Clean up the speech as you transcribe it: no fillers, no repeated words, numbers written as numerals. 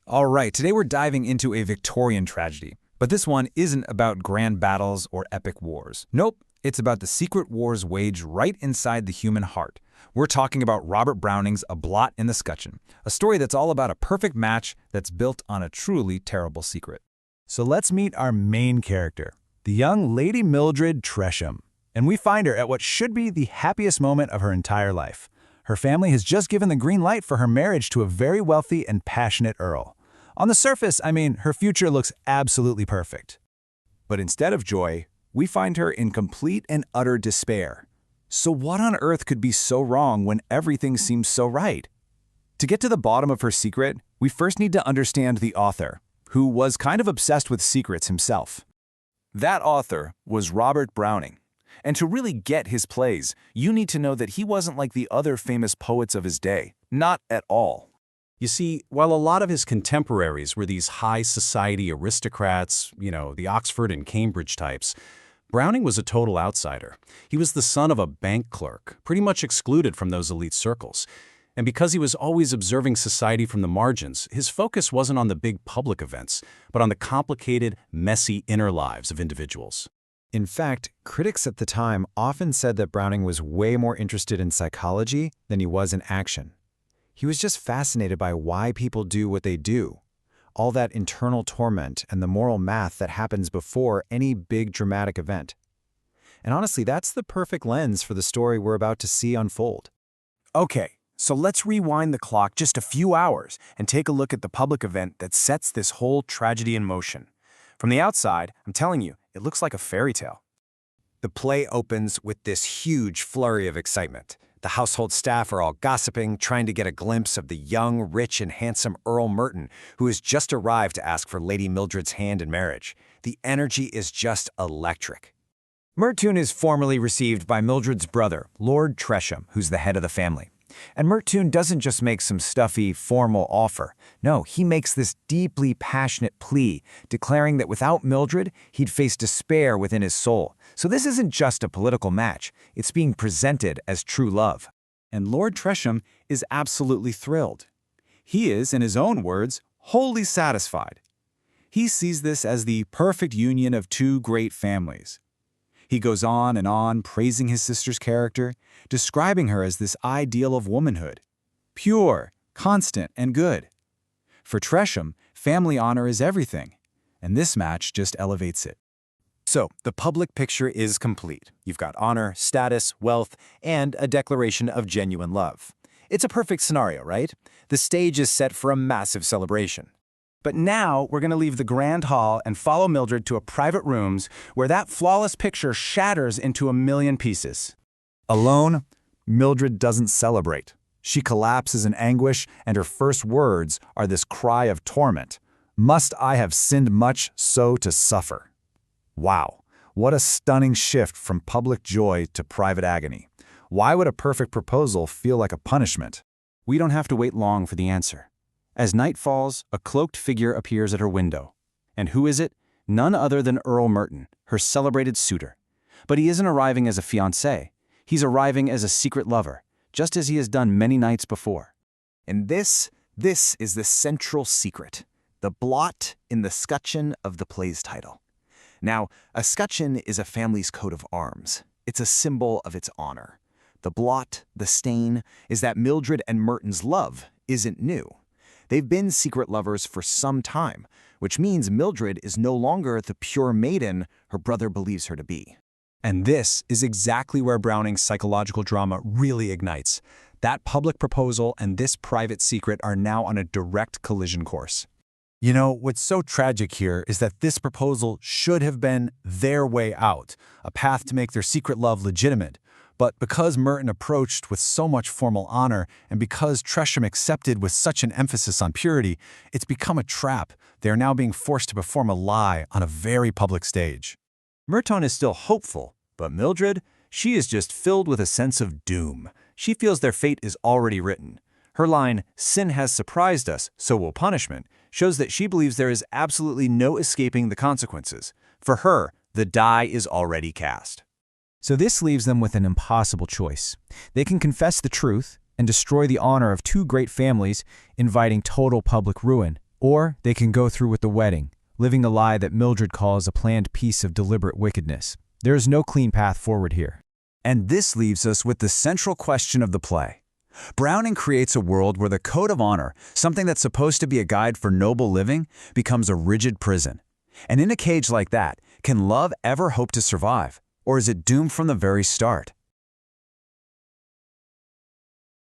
All right, today we're diving into a Victorian tragedy. But this one isn't about grand battles or epic wars. Nope, it's about the secret wars waged right inside the human heart. We're talking about Robert Browning's A Blot in the Scutcheon, a story that's all about a perfect match that's built on a truly terrible secret. So let's meet our main character, the young Lady Mildred Tresham. And we find her at what should be the happiest moment of her entire life. Her family has just given the green light for her marriage to a very wealthy and passionate earl. On the surface, her future looks absolutely perfect. But instead of joy, we find her in complete and utter despair. So what on earth could be so wrong when everything seems so right? To get to the bottom of her secret, we first need to understand the author, who was kind of obsessed with secrets himself. That author was Robert Browning. And to really get his plays, you need to know that he wasn't like the other famous poets of his day. Not at all. You see, while a lot of his contemporaries were these high society aristocrats, the Oxford and Cambridge types, Browning was a total outsider. He was the son of a bank clerk, pretty much excluded from those elite circles. And because he was always observing society from the margins, his focus wasn't on the big public events, but on the complicated, messy inner lives of individuals. In fact, critics at the time often said that Browning was way more interested in psychology than he was in action. He was just fascinated by why people do what they do, all that internal torment and the moral math that happens before any big dramatic event. And honestly, that's the perfect lens for the story we're about to see unfold. Okay, so let's rewind the clock just a few hours and take a look at the public event that sets this whole tragedy in motion. From the outside, I'm telling you, it looks like a fairy tale. The play opens with this huge flurry of excitement. The household staff are all gossiping, trying to get a glimpse of the young, rich, and handsome Earl Merton, who has just arrived to ask for Lady Mildred's hand in marriage. The energy is just electric. Merton is formally received by Mildred's brother, Lord Tresham, who's the head of the family. And Merton doesn't just make some stuffy, formal offer. No, he makes this deeply passionate plea, declaring that without Mildred, he'd face despair within his soul. So this isn't just a political match. It's being presented as true love. And Lord Tresham is absolutely thrilled. He is, in his own words, wholly satisfied. He sees this as the perfect union of two great families. He goes on and on praising his sister's character, describing her as this ideal of womanhood, pure, constant, and good. For Tresham, family honor is everything, and this match just elevates it. So, the public picture is complete. You've got honor, status, wealth, and a declaration of genuine love. It's a perfect scenario, right? The stage is set for a massive celebration. But now we're going to leave the grand hall and follow Mildred to a private rooms where that flawless picture shatters into a million pieces. Alone, Mildred doesn't celebrate. She collapses in anguish, and her first words are this cry of torment. "Must I have sinned much so to suffer?" Wow, what a stunning shift from public joy to private agony. Why would a perfect proposal feel like a punishment? We don't have to wait long for the answer. As night falls, a cloaked figure appears at her window. And who is it? None other than Earl Merton, her celebrated suitor. But he isn't arriving as a fiancé. He's arriving as a secret lover, just as he has done many nights before. And this is the central secret, the blot in the scutcheon of the play's title. Now, a scutcheon is a family's coat of arms. It's a symbol of its honor. The blot, the stain, is that Mildred and Merton's love isn't new. They've been secret lovers for some time, which means Mildred is no longer the pure maiden her brother believes her to be. And this is exactly where Browning's psychological drama really ignites. That public proposal and this private secret are now on a direct collision course. You know, what's so tragic here is that this proposal should have been their way out, a path to make their secret love legitimate. But because Merton approached with so much formal honor, and because Tresham accepted with such an emphasis on purity, it's become a trap. They are now being forced to perform a lie on a very public stage. Merton is still hopeful, but Mildred, she is just filled with a sense of doom. She feels their fate is already written. Her line, "Sin has surprised us, so will punishment," shows that she believes there is absolutely no escaping the consequences. For her, the die is already cast. So this leaves them with an impossible choice. They can confess the truth and destroy the honor of two great families, inviting total public ruin, Or they can go through with the wedding, living a lie that Mildred calls a planned piece of deliberate wickedness. There is no clean path forward here. And this leaves us with the central question of the play. Browning creates a world where the code of honor, something that's supposed to be a guide for noble living, becomes a rigid prison. And in a cage like that, can love ever hope to survive? Or is it doomed from the very start?